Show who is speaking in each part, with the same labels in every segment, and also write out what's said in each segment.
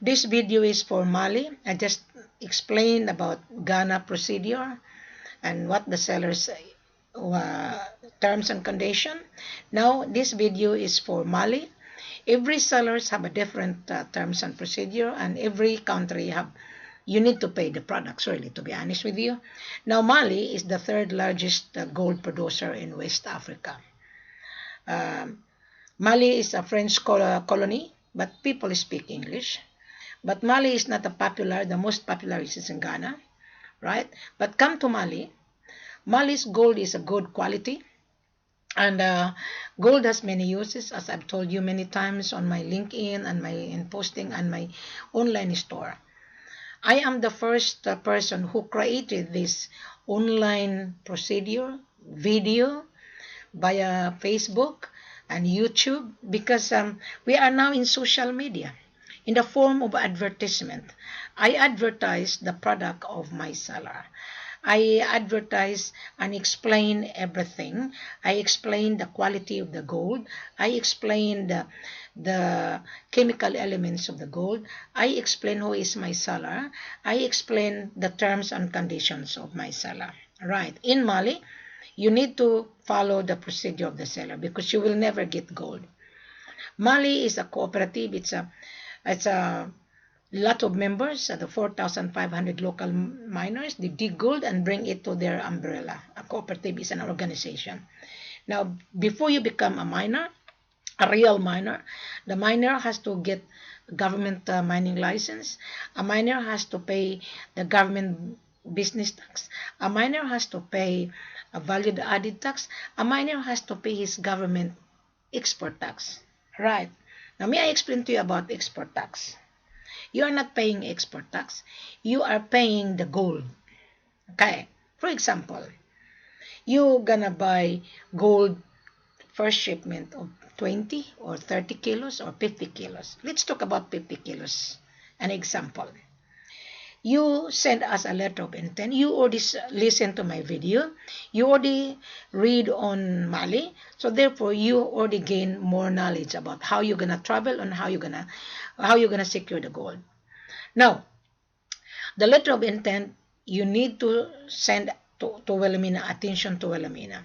Speaker 1: This video is for Mali. I just explained about Ghana procedure and what the sellers terms and condition. Now this video is for Mali. Every sellers have a different terms and procedure, and every country have you need to pay the products, really, to be honest with you. Now Mali is the third largest gold producer in West Africa. Mali is a French colony, but people speak English. But Mali is not the most popular is in Ghana, right? But come to Mali. Mali's gold is a good quality, and gold has many uses, as I've told you many times on my LinkedIn and in posting and my online store. I am the first person who created this online procedure video via Facebook and YouTube, because we are now in social media in the form of advertisement. I advertise the product of my seller. I advertise and explain everything. I explain the quality of the gold. I explain the chemical elements of the gold. I explain who is my seller. I explain the terms and conditions of my seller. Right. In Mali, you need to follow the procedure of the seller because you will never get gold. Mali is a cooperative. It's a lot of members, the 4,500 local miners. They dig gold and bring it to their umbrella. A cooperative is an organization. Now, before you become a miner, a real miner, the miner has to get government mining license. A miner has to pay the government business tax. A miner has to pay a value added tax. A miner has to pay his government export tax. Right. Now, may I explain to you about export tax? You are not paying export tax. You are paying the gold. Okay. For example, you're gonna buy gold first shipment of 20 or 30 kilos or 50 kilos. Let's talk about 50 kilos. An example. You send us a letter of intent. You already listen to my video. You already read on Mali. So therefore, you already gain more knowledge about how you're gonna travel and how you're gonna secure the gold. Now, the letter of intent you need to send to Wilhelmina, attention to Wilhelmina.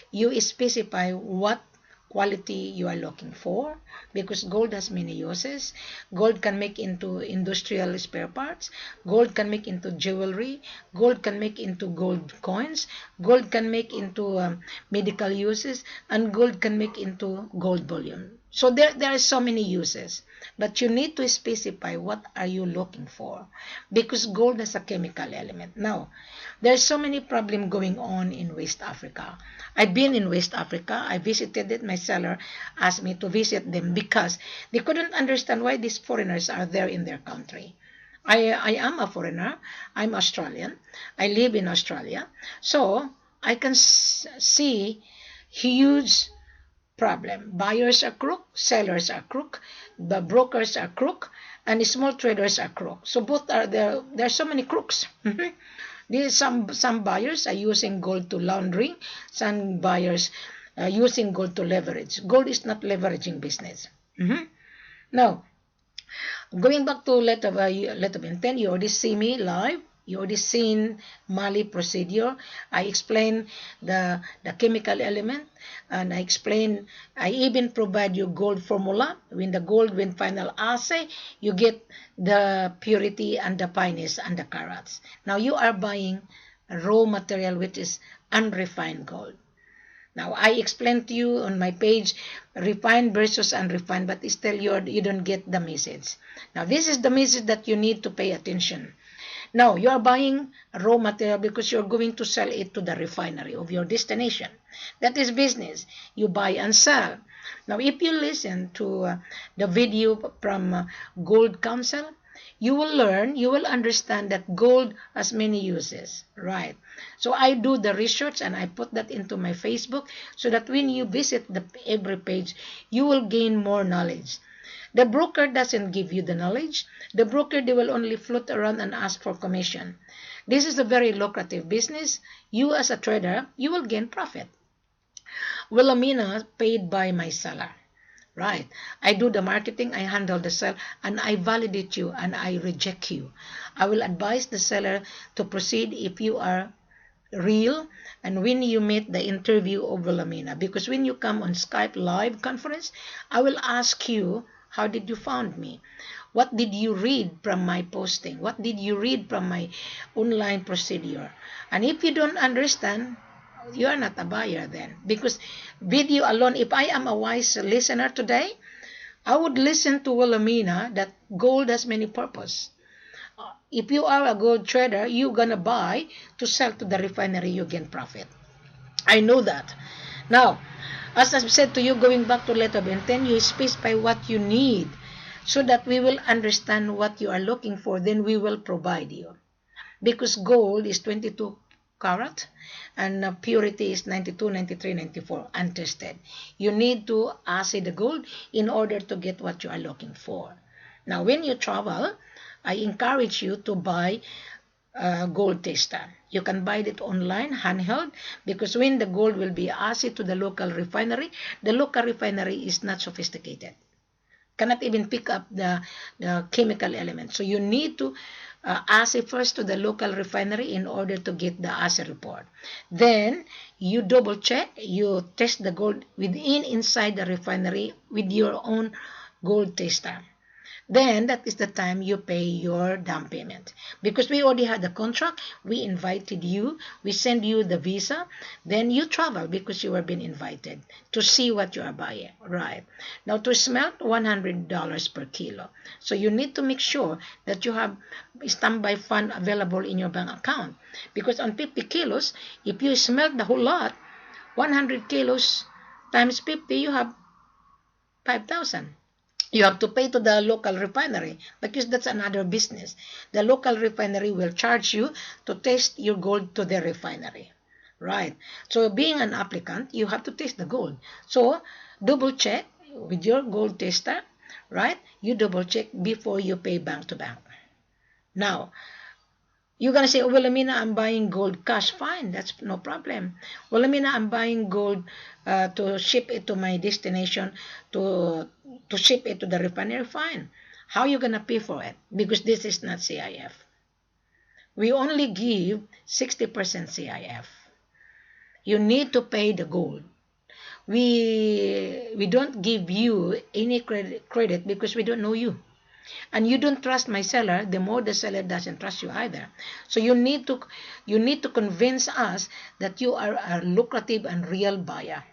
Speaker 1: You specify what quality you are looking for, because gold has many uses. Gold can make into industrial spare parts. Gold can make into jewelry. Gold can make into gold coins. Gold can make into medical uses, and gold can make into gold bullion. So there are so many uses, but you need to specify what are you looking for, because gold has a chemical element. Now, there's so many problems going on in West Africa. I've been in West Africa. I visited it. My seller asked me to visit them because they couldn't understand why these foreigners are there in their country. I am a foreigner. I'm Australian. I live in Australia. So I can see huge problem. Buyers are crook, sellers are crook, the brokers are crook, and the small traders are crook. So both are there. There are so many crooks. Some buyers are using gold to laundering. Some buyers are using gold to leverage. Gold is not leveraging business. Now, going back to letter of intent, you already see me live. You already seen Mali procedure. I explain the chemical element, and I even provide you gold formula. When final assay, you get the purity and the fineness and the carats. Now you are buying raw material, which is unrefined gold. Now I explained to you on my page refined versus unrefined, but still you don't get the message. Now this is the message that you need to pay attention. Now, you are buying raw material because you're going to sell it to the refinery of your destination. That is business. You buy and sell. Now, if you listen to the video from Gold Council, you will understand that gold has many uses, right? So I do the research and I put that into my Facebook so that when you visit every page, you will gain more knowledge. The broker doesn't give you the knowledge. The broker, they will only float around and ask for commission. This is a very lucrative business. You as a trader, you will gain profit. Wilhelmina paid by my seller. Right. I do the marketing, I handle the sale, and I validate you and I reject you. I will advise the seller to proceed if you are real and when you meet the interview of Wilhelmina. Because when you come on Skype live conference, I will ask you, how did you found me? What did you read from my posting? What did you read from my online procedure? And if you don't understand, you are not a buyer then. Because video alone, if I am a wise listener today, I would listen to Wilhelmina that gold has many purpose. If you are a gold trader, you're gonna buy to sell to the refinery, you gain profit. I know that. Now, as I've said to you, going back to letter of intent, you specify what you need so that we will understand what you are looking for, then we will provide you. Because gold is 22 carat and purity is 92, 93, 94, untested. You need to assay the gold in order to get what you are looking for. Now, when you travel, I encourage you to buy a gold tester. You can buy it online, handheld, because when the gold will be assayed to the local refinery is not sophisticated. Cannot even pick up the chemical elements. So you need to assay first to the local refinery in order to get the assay report. Then you double check, you test the gold inside the refinery with your own gold tester. Then that is the time you pay your down payment. Because we already had the contract, we invited you, we send you the visa, then you travel because you have been invited to see what you are buying. Right. Now to smelt, $100 per kilo. So you need to make sure that you have standby fund available in your bank account. Because on 50 kilos, if you smelt the whole lot, 100 kilos times 50, you have 5,000. You have to pay to the local refinery because that's another business. The local refinery will charge you to test your gold to the refinery. Right. So being an applicant, you have to test the gold. So double check with your gold tester, right? You double check before you pay bank to bank. Now, you're going to say, oh, well, Amina, I'm buying gold cash. Fine, that's no problem. Well, Amina, I'm buying gold to ship it to my destination, to ship it to the refinery. Fine. How are you going to pay for it? Because this is not CIF. We only give 60% CIF. You need to pay the gold. We don't give you any credit because we don't know you. And you don't trust my seller, the more the seller doesn't trust you either. So you need to convince us that you are a lucrative and real buyer.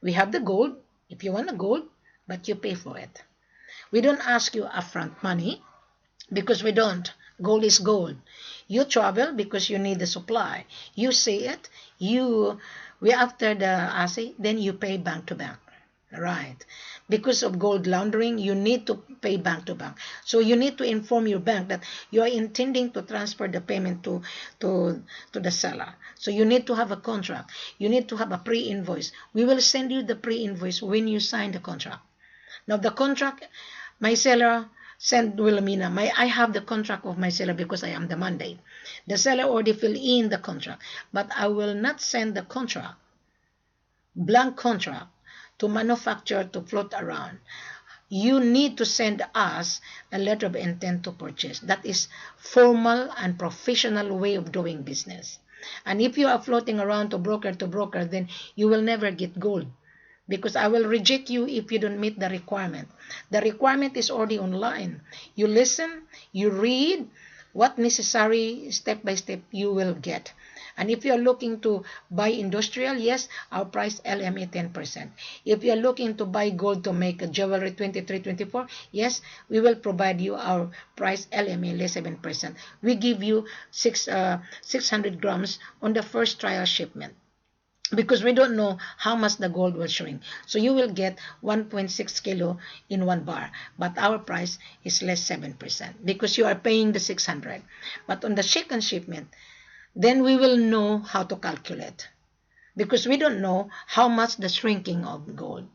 Speaker 1: We have the gold, if you want the gold, but you pay for it. We don't ask you upfront money because we don't. Gold is gold. You travel because you need the supply. You see it, we after the assay, then you pay bank to bank. Right. Because of gold laundering, you need to pay bank to bank. So you need to inform your bank that you are intending to transfer the payment to the seller. So you need to have a contract. You need to have a pre-invoice. We will send you the pre-invoice when you sign the contract. Now the contract, my seller sent Wilhelmina. I have the contract of my seller because I am the mandate. The seller already filled in the contract. But I will not send the contract, blank contract, to manufacture to float around. You need to send us a letter of intent to purchase. That is formal and professional way of doing business. And if you are floating around to broker, then you will never get gold. Because I will reject you if you don't meet the requirement. The requirement is already online. You listen, you read what necessary step by step you will get. And if you're looking to buy industrial, yes, our price LME 10%. If you're looking to buy gold to make a jewelry 23, 24, yes, we will provide you our price LME less 7%. We give you 600 grams on the first trial shipment, because we don't know how much the gold will shrink. So you will get 1.6 kilo in one bar, but our price is less 7% because you are paying the 600. But on the second shipment, then we will know how to calculate, because we don't know how much the shrinking of gold.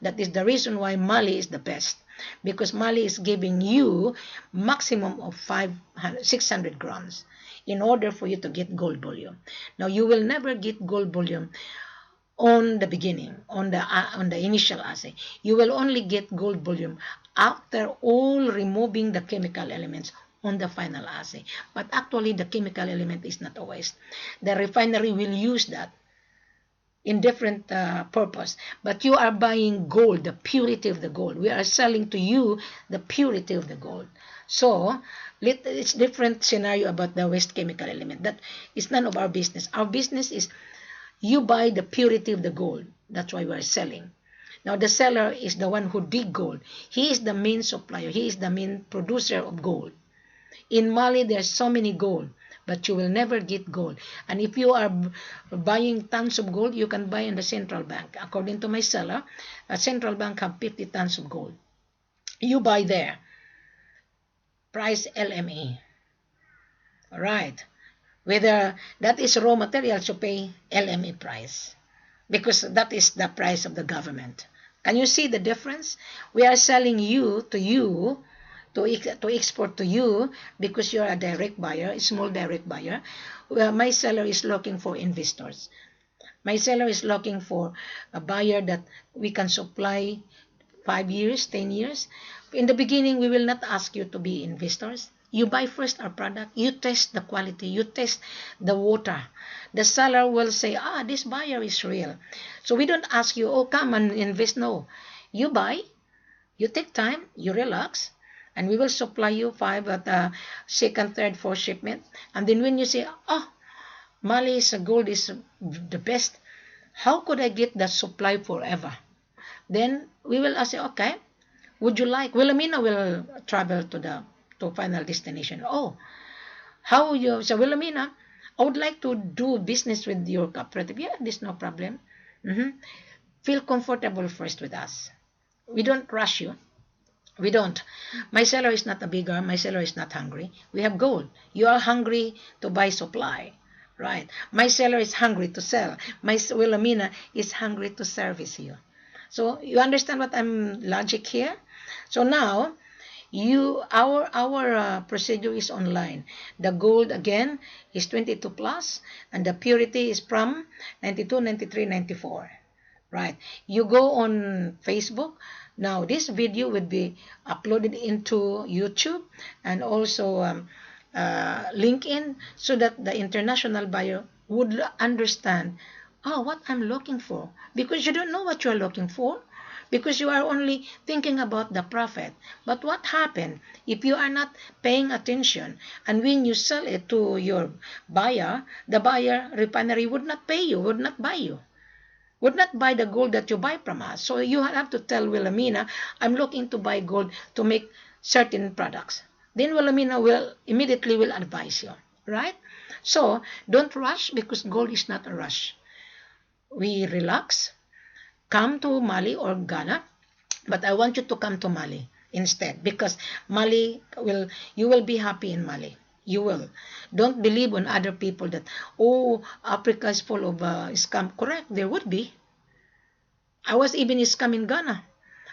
Speaker 1: That is the reason why Mali is the best, because Mali is giving you maximum of 600 grams in order for you to get gold bullion. Now you will never get gold bullion on the beginning, on the initial assay. You will only get gold volume after all removing the chemical elements on the final assay. But actually, the chemical element is not a waste. The refinery will use that in different purpose. But you are buying gold, the purity of the gold. We are selling to you the purity of the gold. So it's different scenario about the waste chemical element. That is none of our business. Our business is you buy the purity of the gold. That's why we are selling. Now the seller is the one who dig gold. He is the main supplier. He is the main producer of gold. In Mali, there's so many gold, but you will never get gold. And if you are buying tons of gold, you can buy in the central bank. According to my seller, a central bank have 50 tons of gold. You buy there. Price LME. All right. Whether that is raw materials, you pay LME price because that is the price of the government. Can you see the difference? We are selling you to export to you because you're a direct buyer, a small direct buyer. Well, my seller is looking for investors. My seller is looking for a buyer that we can supply 5 years, 10 years. In the beginning, we will not ask you to be investors. You buy first our product. You test the quality. You test the water. The seller will say, this buyer is real. So we don't ask you, come and invest. No. You buy. You take time. You relax. And we will supply you 5 at the second, third, fourth shipment. And then when you say, Mali's gold is the best, how could I get that supply forever? Then we will ask you, okay, would you like, Wilhelmina will travel to final destination. How you, so Wilhelmina, I would like to do business with your cooperative. Yeah, there's no problem. Feel comfortable first with us. We don't rush you. We don't. My seller is not a beggar. My seller is not hungry. We have gold. You are hungry to buy supply, right? My seller is hungry to sell. My Wilhelmina is hungry to service you. So you understand what I'm logic here? So now, our procedure is online. The gold again is 22 plus, and the purity is from 92, 93, 94. Right? You go on Facebook. Now this video would be uploaded into YouTube and also LinkedIn, so that the international buyer would understand what I'm looking for, because you don't know what you're looking for, because you are only thinking about the profit. But what happened if you are not paying attention, and when you sell it to your buyer, the buyer refinery would not pay you, would not buy you, would not buy the gold that you buy from us. So you have to tell Wilhelmina, I'm looking to buy gold to make certain products. Then Wilhelmina will immediately advise you, right? So don't rush, because gold is not a rush. We relax, come to Mali or Ghana, but I want you to come to Mali instead, because you will be happy in Mali. You will. Don't believe on other people that, Africa is full of scam. Correct, there would be. I was even scam in Ghana.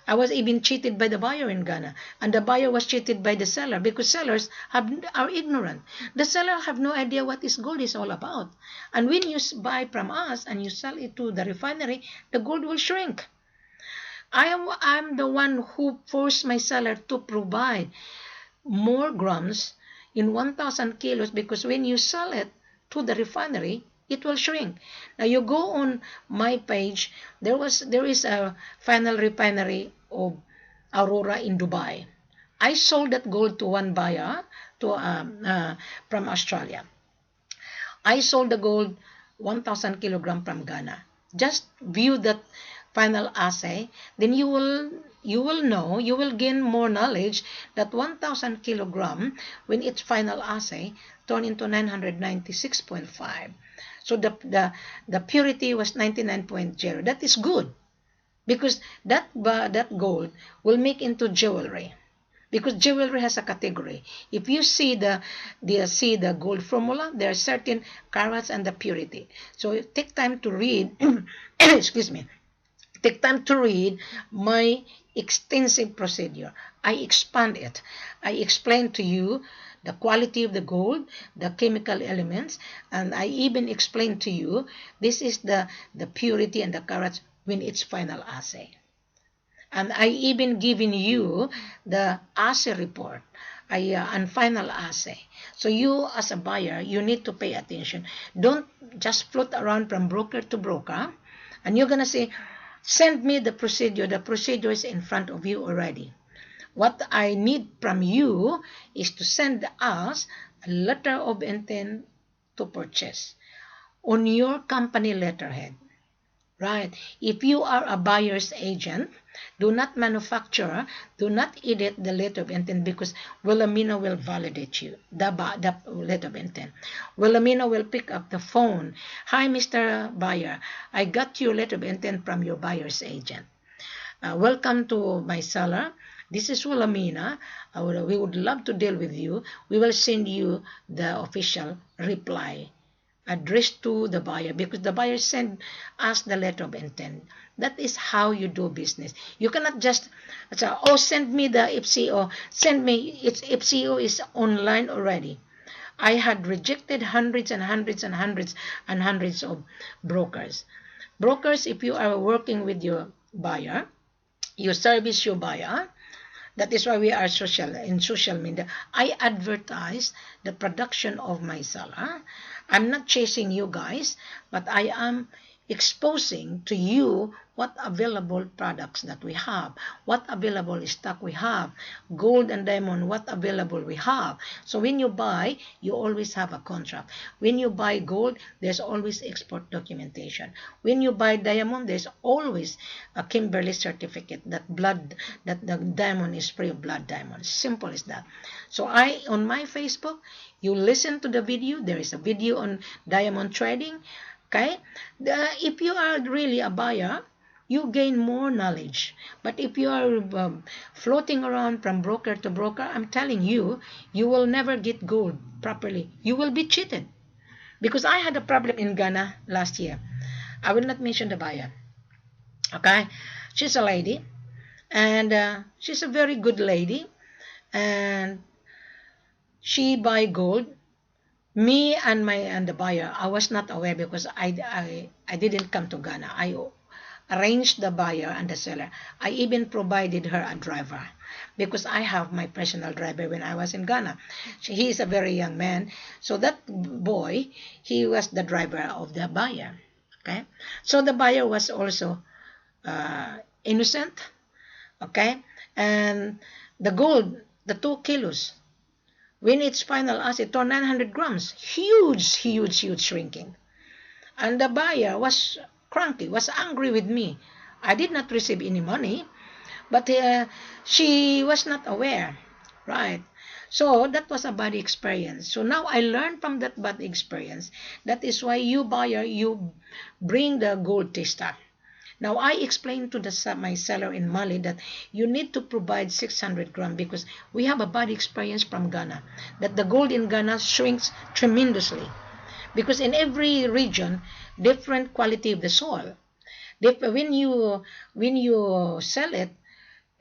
Speaker 1: I was even cheated by the buyer in Ghana. And the buyer was cheated by the seller, because sellers are ignorant. The seller have no idea what this gold is all about. And when you buy from us and you sell it to the refinery, the gold will shrink. I'm the one who forced my seller to provide more grams in 1,000 kilos, because when you sell it to the refinery, it will shrink. Now you go on my page, there is a final refinery of Aurora in Dubai. I sold that gold to one buyer from Australia. I sold the gold 1,000 kilogram from Ghana. Just view that final assay, then you will know, you will gain more knowledge that 1,000 kilogram, when its final assay, turned into 996.5. So the purity was 99.0. That is good, because that gold will make into jewelry, because jewelry has a category. If you see the gold formula, there are certain carats and the purity. So take time to read excuse me, take time to read my extensive procedure. I expand it. I explain to you the quality of the gold, the chemical elements, and I even explain to you this is the purity and the carats when it's final assay. And I even given you the assay report, and final assay. So you as a buyer, you need to pay attention. Don't just float around from broker to broker, and you're gonna say, send me the procedure. The procedure is in front of you already. What I need from you is to send us a letter of intent to purchase on your company letterhead. Right? If you are a buyer's agent, do not manufacture, do not edit the letter of intent, because Wilhelmina will validate you, the letter of intent. Wilhelmina will pick up the phone. Hi, Mr. Buyer. I got your letter of intent from your buyer's agent. Welcome to my seller. This is Wilhelmina. We would love to deal with you. We will send you the official reply addressed to the buyer, because the buyer sent us the letter of intent. That is how you do business. You cannot just say, oh, send me the FCO. Send me, its FCO is online already. I had rejected hundreds and hundreds and hundreds and hundreds of brokers. Brokers, if you are working with your buyer, you service your buyer. That is why we are in social media. I advertise the production of my seller. I'm not chasing you guys, but I am exposing to you what available products that we have, what available stock we have, gold and diamond, what available we have. So when you buy, you always have a contract. When you buy gold, there's always export documentation. When you buy diamond, there's always a Kimberley certificate that the diamond is free of blood diamonds. Simple as that. So on my Facebook, you listen to the video. There is a video on diamond trading. Okay, if you are really a buyer, you gain more knowledge. But if you are floating around from broker to broker, I'm telling you, you will never get gold properly. You will be cheated. Because I had a problem in Ghana last year. I will not mention the buyer. Okay, she's a lady, and she's a very good lady, and she buy gold. Me and the buyer, I was not aware, because I didn't come to Ghana. I arranged the buyer and the seller. I even provided her a driver, because I have my personal driver when I was in Ghana. He is a very young man. So that boy, he was the driver of the buyer. Okay. So the buyer was also innocent. Okay. And the gold, the 2 kilos, when its final assay turned 900 grams, huge, huge, huge shrinking. And the buyer was cranky, was angry with me. I did not receive any money, but she was not aware, right? So that was a bad experience. So now I learned from that bad experience. That is why you buyer, you bring the gold tester. Now, I explained to my seller in Mali that you need to provide 600 grams, because we have a bad experience from Ghana, that the gold in Ghana shrinks tremendously. Because in every region, different quality of the soil. When you sell it,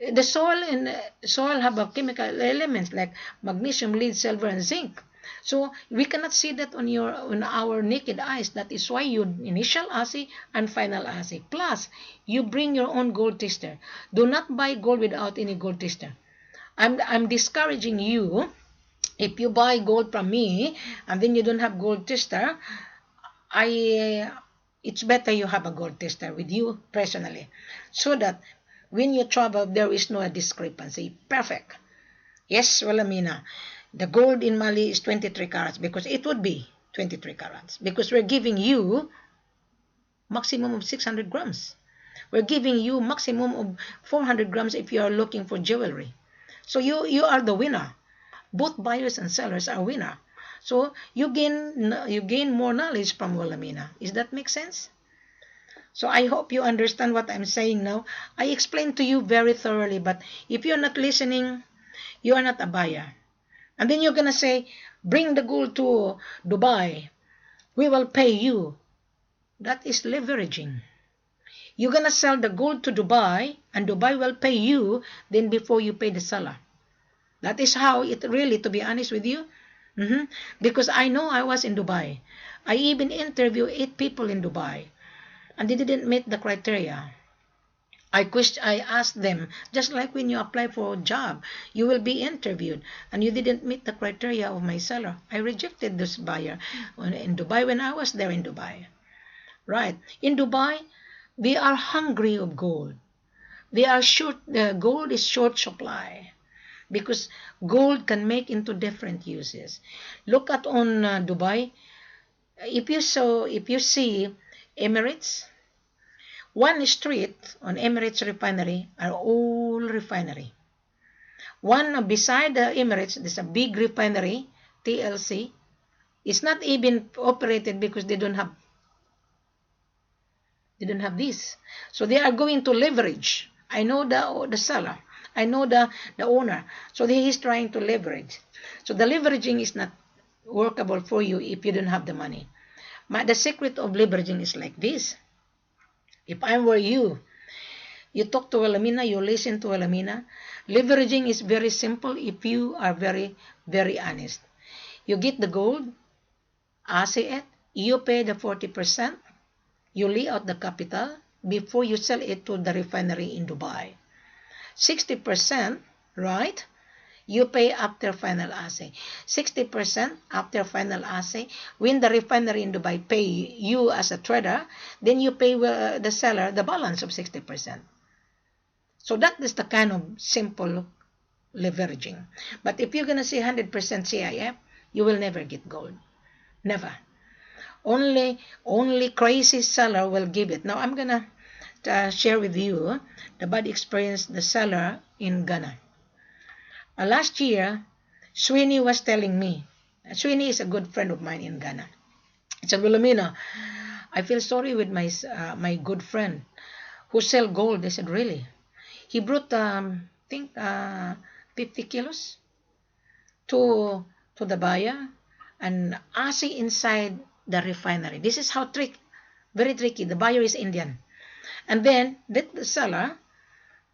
Speaker 1: the soil have a chemical elements like magnesium, lead, silver, and zinc. So we cannot see that on our naked eyes. That is why you initial assay and final assay. Plus, you bring your own gold tester. Do not buy gold without any gold tester. I'm discouraging you. If you buy gold from me and then you don't have gold tester, it's better you have a gold tester with you personally, so that when you travel, there is no discrepancy. Perfect. Yes, Wilhelmina. The gold in Mali is 23 carats, because it would be 23 carats, because we're giving you maximum of 600 grams. We're giving you maximum of 400 grams if you are looking for jewelry. So you are the winner. Both buyers and sellers are winner. So you gain more knowledge from Wilhelmina. Does that make sense? So I hope you understand what I'm saying now. I explained to you very thoroughly, but if you're not listening, you are not a buyer. And then you're going to say, bring the gold to Dubai. We will pay you. That is leveraging. You're gonna sell the gold to Dubai, and Dubai will pay you then before you pay the seller. That is how it really, to be honest with you. Because I know I was in Dubai. I even interviewed 8 people in Dubai, and they didn't meet the criteria. I asked them, just like when you apply for a job, you will be interviewed, and you didn't meet the criteria of my seller. I rejected this buyer in Dubai when I was there in Dubai. Right. In Dubai, they are hungry of gold. They are short, gold is short supply, because gold can make into different uses. Look at on Dubai. If you see Emirates, one street on Emirates refinery are all refinery. One beside the Emirates, there's a big refinery, TLC. It's not even operated because they don't have this. So they are going to leverage. I know the seller. I know the owner. So he is trying to leverage. So the leveraging is not workable for you if you don't have the money. The secret of leveraging is like this. If I were you, you talk to wilhelmina, you listen to wilhelmina. Leveraging is very simple if you are very, very honest. You get the gold, assay it, you pay the 40%, you lay out the capital before you sell it to the refinery in Dubai. 60%, right? You pay after final assay. 60% after final assay. When the refinery in Dubai pay you as a trader, then you pay the seller the balance of 60%. So that is the kind of simple leveraging. But if you're going to say 100% CIF, you will never get gold. Never. Only crazy seller will give it. Now I'm going to share with you the bad experience the seller in Ghana. Last year, Sweeney was telling me, Sweeney is a good friend of mine in Ghana. He said, wilhelmina, I feel sorry with my good friend who sell gold. I said, really? He brought, I think, 50 kilos to the buyer and assay inside the refinery. This is how very tricky. The buyer is Indian. And then the seller,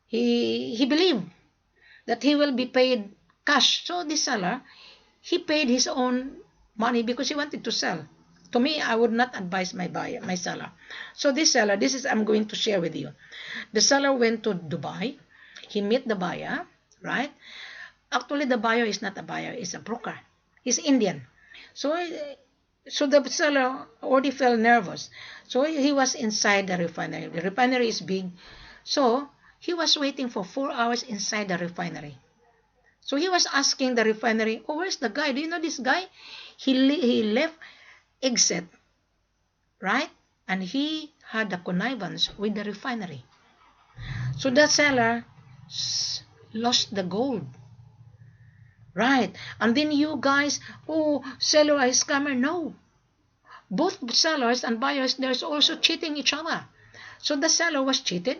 Speaker 1: he believed that he will be paid cash. So the seller, he paid his own money because he wanted to sell. To me, I would not advise my seller. So this seller, I'm going to share with you. The seller went to Dubai. He met the buyer, right? Actually, the buyer is not a buyer, it's a broker. He's Indian. So the seller already felt nervous. So he was inside the refinery. The refinery is big. So he was waiting for 4 hours inside the refinery. So he was asking the refinery, oh, where's the guy? Do you know this guy? He left exit, right? And he had a connivance with the refinery. So the seller lost the gold. Right. And then you guys, oh, seller is scammer. No. Both sellers and buyers, there's also cheating each other. So the seller was cheated.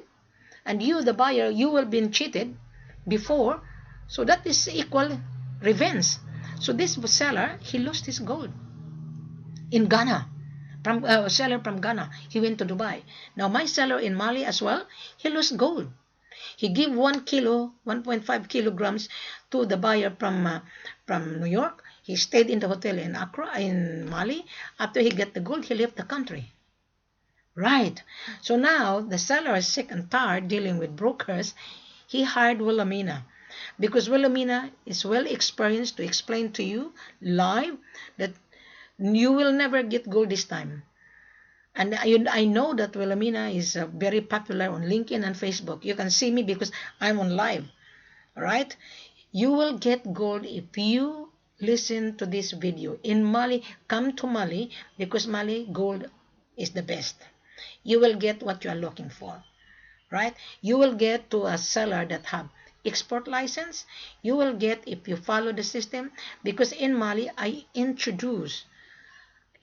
Speaker 1: And you, the buyer, you will be cheated before. So that is equal revenge. So this seller, he lost his gold in Ghana. From seller from Ghana, he went to Dubai. Now my seller in Mali as well, he lost gold. He gave 1.5 kilograms to the buyer from New York. He stayed in the hotel in Accra, in Mali. After he got the gold, he left the country. Right. So now the seller is sick and tired dealing with brokers. He hired wilhelmina, because wilhelmina is well experienced to explain to you live that you will never get gold this time. And I know that wilhelmina is very popular on LinkedIn and Facebook. You can see me because I'm on live. All right? You will get gold if you listen to this video. In Mali, come to Mali because Mali gold is the best. You will get what you are looking for. Right? You will get to a seller that have export license. You will get if you follow the system, because in Mali, I introduce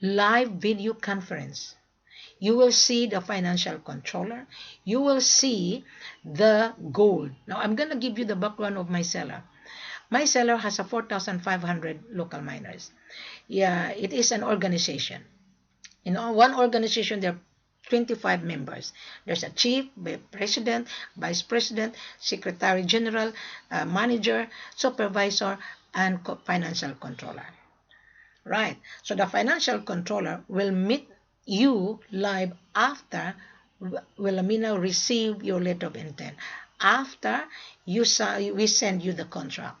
Speaker 1: live video conference. You will see the financial controller. You will see the gold. Now, I'm going to give you the background of my seller. My seller has a 4,500 local miners. Yeah, it is an organization. In one organization, there are 25 members. There's a chief, president, vice president, secretary general, manager, supervisor, and financial controller. Right. So the financial controller will meet you live after Wilhelmina receive your letter of intent. After we send you the contract.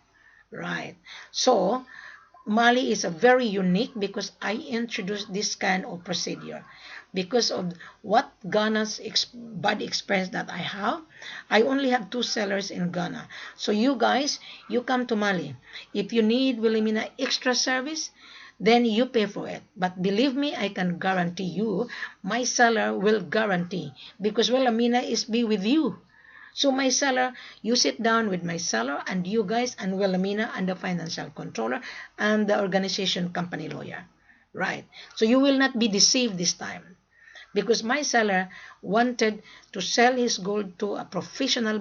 Speaker 1: Right. So Mali is a very unique because I introduced this kind of procedure. Because of what Ghana's bad experience that I have, I only have 2 sellers in Ghana. So you guys, you come to Mali. If you need Wilhelmina extra service, then you pay for it. But believe me, I can guarantee you, my seller will guarantee because Wilhelmina is be with you. So my seller, you sit down with my seller and you guys and Wilhelmina and the financial controller and the organization company lawyer. Right. So you will not be deceived this time. Because my seller wanted to sell his gold to a professional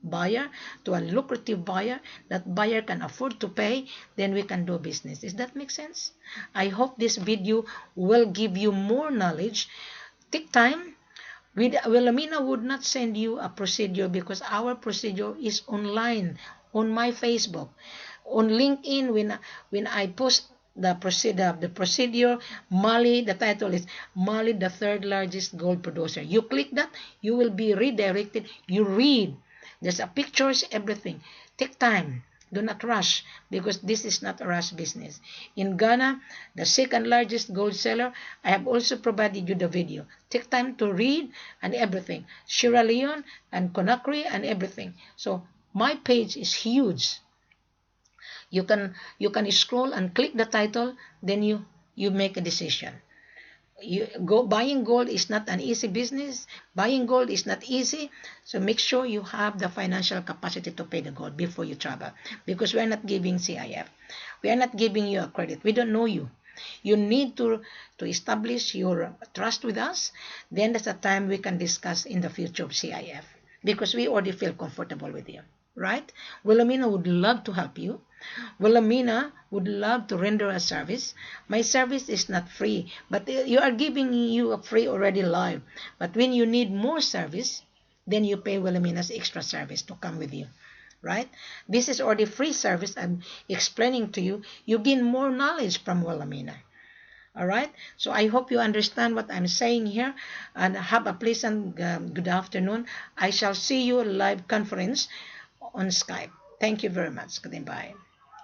Speaker 1: buyer, to a lucrative buyer, that buyer can afford to pay, then we can do business. Does that make sense? I hope this video will give you more knowledge. Take time. Wilhelmina would not send you a procedure because our procedure is online on my Facebook. On LinkedIn, when I post the procedure, Mali, the title is Mali, the 3rd largest gold producer. You click that, you will be redirected. You read. There's a pictures, everything. Take time. Do not rush because this is not a rush business. In Ghana, the 2nd largest gold seller, I have also provided you the video. Take time to read and everything. Sierra Leone and Conakry and everything. So my page is huge. You can scroll and click the title, then you make a decision. Buying gold is not an easy business. Buying gold is not easy. So make sure you have the financial capacity to pay the gold before you travel. Because we are not giving CIF. We are not giving you a credit. We don't know you. You need to establish your trust with us. Then that's the time we can discuss in the future of CIF. Because we already feel comfortable with you. Right? Wilhelmina would love to help you. Wilhelmina would love to render a service. My service is not free, but you are giving you a free already live. But when you need more service, then you pay Wilhelmina's extra service to come with you. Right? This is already free service I'm explaining to you. You gain more knowledge from Wilhelmina. All right? So I hope you understand what I'm saying here and have a pleasant good afternoon. I shall see you live conference on Skype. Thank you very much. Goodbye.